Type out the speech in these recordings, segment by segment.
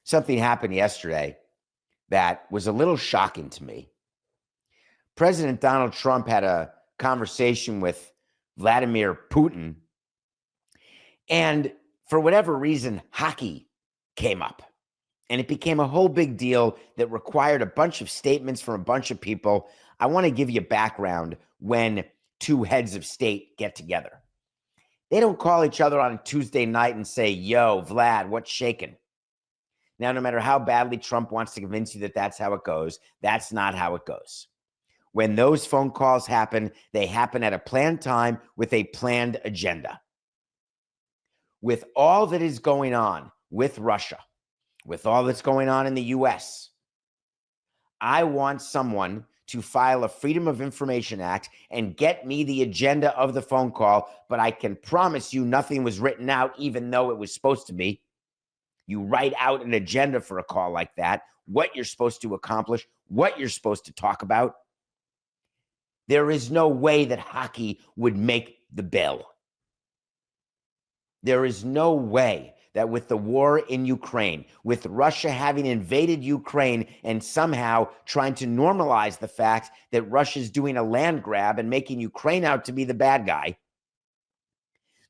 something happened yesterday that was a little shocking to me. President Donald Trump had a conversation with Vladimir Putin, and for whatever reason, hockey came up. And it became a whole big deal that required a bunch of statements from a bunch of people. I want to give you background when two heads of state get together. They don't call each other on a Tuesday night and say, yo, Vlad, what's shaking? Now, no matter how badly Trump wants to convince you that that's how it goes, that's not how it goes. When those phone calls happen, they happen at a planned time with a planned agenda. With all that is going on with Russia, with all that's going on in the U.S., I want someone to file a Freedom of Information Act and get me the agenda of the phone call, but I can promise you nothing was written out, even though it was supposed to be. You write out an agenda for a call like that, what you're supposed to accomplish, what you're supposed to talk about. There is no way that hockey would make the bill. There is no way that with the war in Ukraine, with Russia having invaded Ukraine and somehow trying to normalize the fact that Russia's doing a land grab and making Ukraine out to be the bad guy,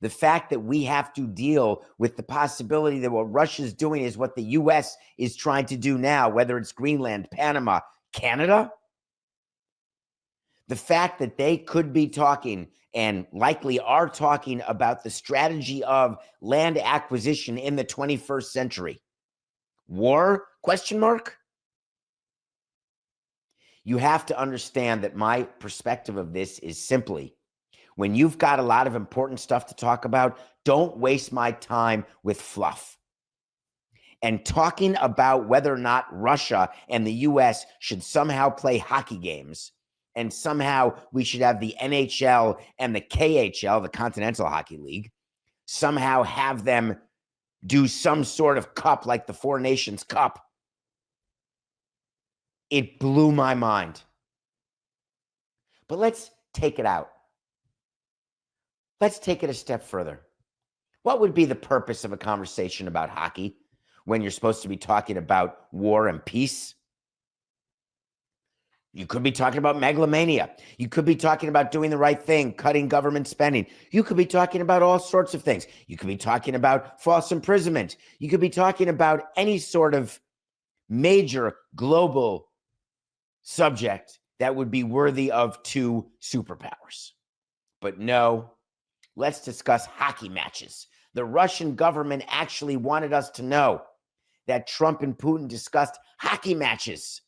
the fact that we have to deal with the possibility that what Russia's doing is what the U.S. is trying to do now, whether it's Greenland, Panama, Canada, the fact that they could be talking and likely are talking about the strategy of land acquisition in the 21st century. War? Question mark? You have to understand that my perspective of this is simply, when you've got a lot of important stuff to talk about, don't waste my time with fluff. And talking about whether or not Russia and the U.S. should somehow play hockey games, and somehow we should have the NHL and the KHL, the Continental Hockey League, somehow have them do some sort of cup like the Four Nations Cup. It blew my mind. But let's take it out. Let's take it a step further. What would be the purpose of a conversation about hockey when you're supposed to be talking about war and peace? You could be talking about megalomania. You could be talking about doing the right thing, cutting government spending. You could be talking about all sorts of things. You could be talking about false imprisonment. You could be talking about any sort of major global subject that would be worthy of two superpowers. But no, let's discuss hockey matches. The Russian government actually wanted us to know that Trump and Putin discussed hockey matches.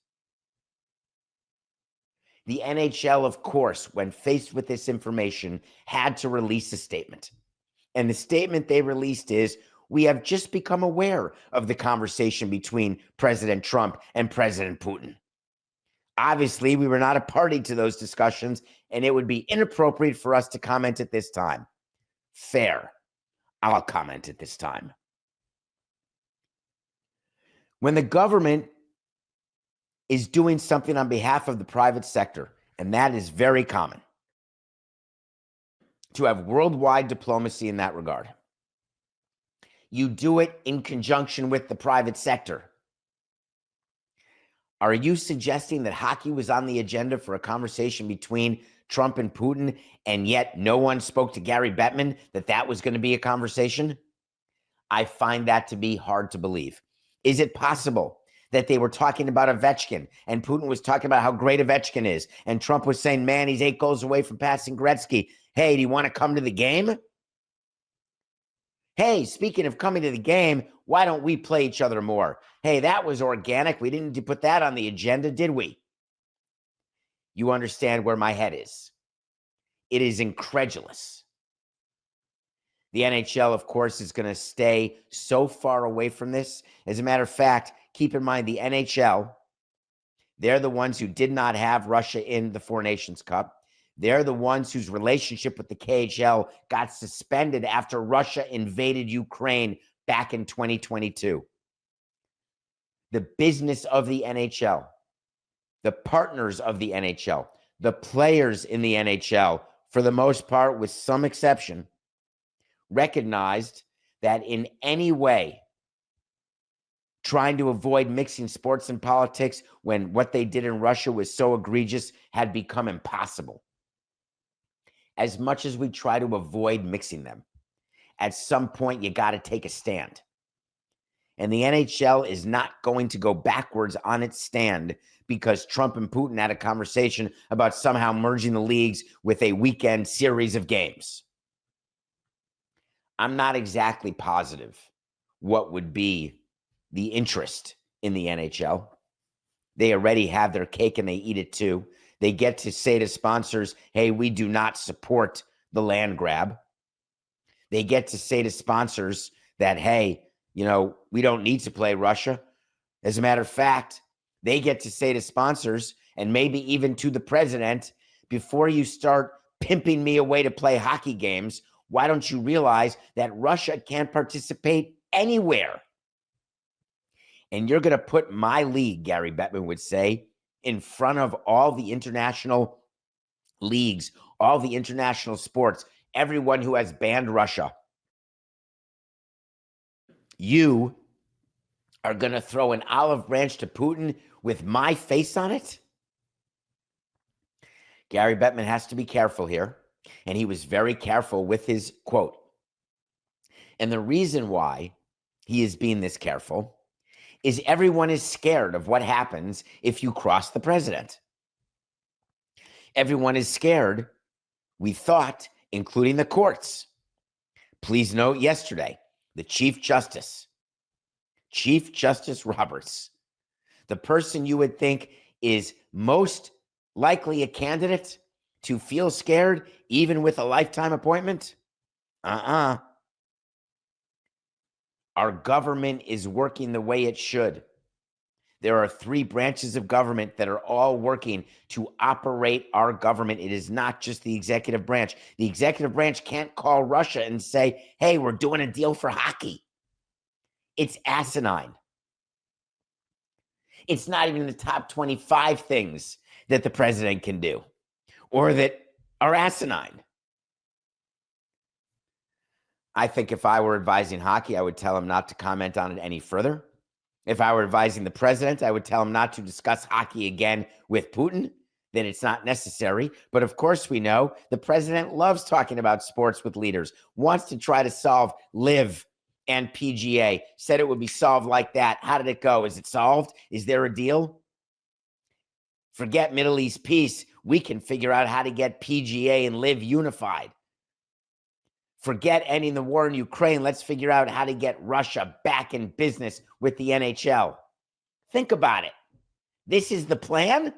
The NHL, of course, when faced with this information, had to release a statement. And the statement they released is, we have just become aware of the conversation between President Trump and President Putin. Obviously, we were not a party to those discussions, and it would be inappropriate for us to comment at this time. Fair. I'll comment at this time. When the government is doing something on behalf of the private sector, and that is very common, to have worldwide diplomacy in that regard. You do it in conjunction with the private sector. Are you suggesting that hockey was on the agenda for a conversation between Trump and Putin, and yet no one spoke to Gary Bettman that that was going to be a conversation? I find that to be hard to believe. Is it possible that they were talking about Ovechkin, and Putin was talking about how great Ovechkin is, and Trump was saying, man, he's 8 goals away from passing Gretzky. Hey, do you want to come to the game? Hey, speaking of coming to the game, why don't we play each other more? Hey, that was organic. We didn't need to put that on the agenda, did we? You understand where my head is. It is incredulous. The NHL, of course, is going to stay so far away from this. As a matter of fact, keep in mind the NHL, they're the ones who did not have Russia in the Four Nations Cup. They're the ones whose relationship with the KHL got suspended after Russia invaded Ukraine back in 2022. The business of the NHL, the partners of the NHL, the players in the NHL, for the most part, with some exception, recognized that in any way trying to avoid mixing sports and politics when what they did in Russia was so egregious had become impossible. As much as we try to avoid mixing them, at some point you got to take a stand. And the NHL is not going to go backwards on its stand because Trump and Putin had a conversation about somehow merging the leagues with a weekend series of games. I'm not exactly positive what would be the interest in the NHL. They already have their cake and they eat it too. They get to say to sponsors, hey, we do not support the land grab. They get to say to sponsors that, hey, we don't need to play Russia. As a matter of fact, they get to say to sponsors and maybe even to the president, before you start pimping me away to play hockey games, why don't you realize that Russia can't participate anywhere? And you're going to put my league, Gary Bettman would say, in front of all the international leagues, all the international sports, everyone who has banned Russia. You are going to throw an olive branch to Putin with my face on it? Gary Bettman has to be careful here. And he was very careful with his quote. And the reason why he is being this careful is everyone is scared of what happens if you cross the president. Everyone is scared, we thought, including the courts. Please note yesterday, the Chief Justice Roberts, the person you would think is most likely a candidate to feel scared, even with a lifetime appointment? Our government is working the way it should. There are 3 branches of government that are all working to operate our government. It is not just the executive branch. The executive branch can't call Russia and say, hey, we're doing a deal for hockey. It's asinine. It's not even in the top 25 things that the president can do or that are asinine. I think if I were advising hockey, I would tell him not to comment on it any further. If I were advising the president, I would tell him not to discuss hockey again with Putin, that it's not necessary. But of course, we know the president loves talking about sports with leaders, wants to try to solve LIV and PGA, said it would be solved like that. How did it go? Is it solved? Is there a deal? Forget Middle East peace. We can figure out how to get PGA and LIV unified. Forget ending the war in Ukraine. Let's figure out how to get Russia back in business with the NHL. Think about it. This is the plan?